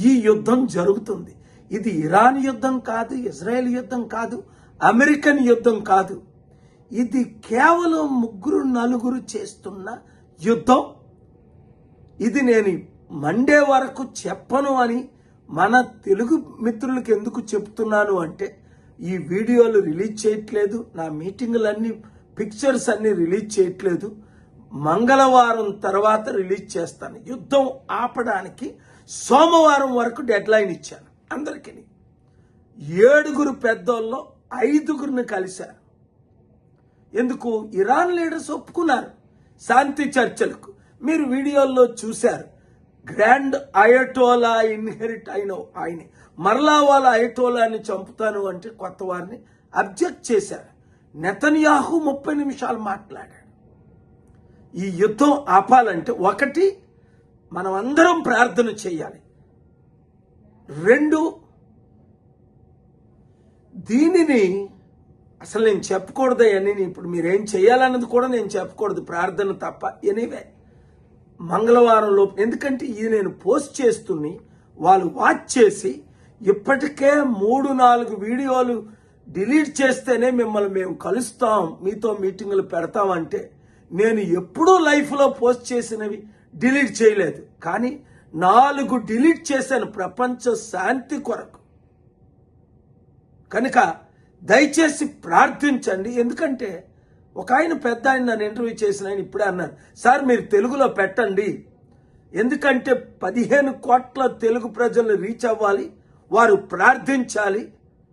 ఈ యుద్ధం జరుగుతుంది. ఇది ఇరాన్ యుద్ధం కాదు, ఇజ్రాయెల్ యుద్ధం కాదు, అమెరికన్ యుద్ధం కాదు. ఇది కేవలం 3-4 చేస్తున్న యుద్ధం. ఇది నేను మండే వరకు చెప్పను అని మన తెలుగు మిత్రులకు ఎందుకు చెప్తున్నాను అంటే, ఈ వీడియోలు రిలీజ్ చేయట్లేదు, నా మీటింగులన్నీ పిక్చర్స్ అన్ని రిలీజ్ చేయట్లేదు. మంగళవారం తర్వాత రిలీజ్ చేస్తాను. యుద్ధం ఆపడానికి సోమవారం వరకు డెడ్ లైన్ ఇచ్చాను అందరికీ. 7 పెద్దోళ్ళు 5 కలిశారు. ఎందుకు? ఇరాన్ లీడర్స్ ఒప్పుకున్నారు శాంతి చర్చలకు. మీరు వీడియోల్లో చూశారు. గ్రాండ్ అయటోలా ఇన్హెరిట్ అయిన ఆయనే మరలా వాళ్ళ అయటోలాని చంపుతాను అంటే కొత్త వారిని అబ్జెక్ట్ చేశారు. నెతన్యాహు 30 నిమిషాలు మాట్లాడాడు. ఈ యుద్ధం ఆపాలంటే 1 మనం అందరం ప్రార్థన చేయాలి. 2 దీనిని అసలు నేను చెప్పకూడదు అని ఇప్పుడు మీరేం చేయాలన్నది కూడా నేను చెప్పకూడదు, ప్రార్థన తప్ప. ఎనీవే మంగళవారంలో, ఎందుకంటే ఇది నేను పోస్ట్ చేస్తుని వాళ్ళు వాచ్ చేసి ఇప్పటికే 3-4 వీడియోలు డిలీట్ చేస్తేనే మిమ్మల్ని మేము కలుస్తాం, మీతో మీటింగులు పెడతామంటే, నేను ఎప్పుడూ లైఫ్లో పోస్ట్ చేసినవి డిలీట్ చేయలేదు, కానీ 4 డిలీట్ చేశాను ప్రపంచ శాంతి కొరకు. కనుక దయచేసి ప్రార్థించండి. ఎందుకంటే ఒక ఆయన పెద్ద ఆయన నన్ను ఇంటర్వ్యూ చేసిన ఆయన ఇప్పుడే అన్నారు, సార్ మీరు తెలుగులో పెట్టండి, ఎందుకంటే 15 కోట్ల తెలుగు ప్రజలను రీచ్ అవ్వాలి, వారు ప్రార్థించాలి.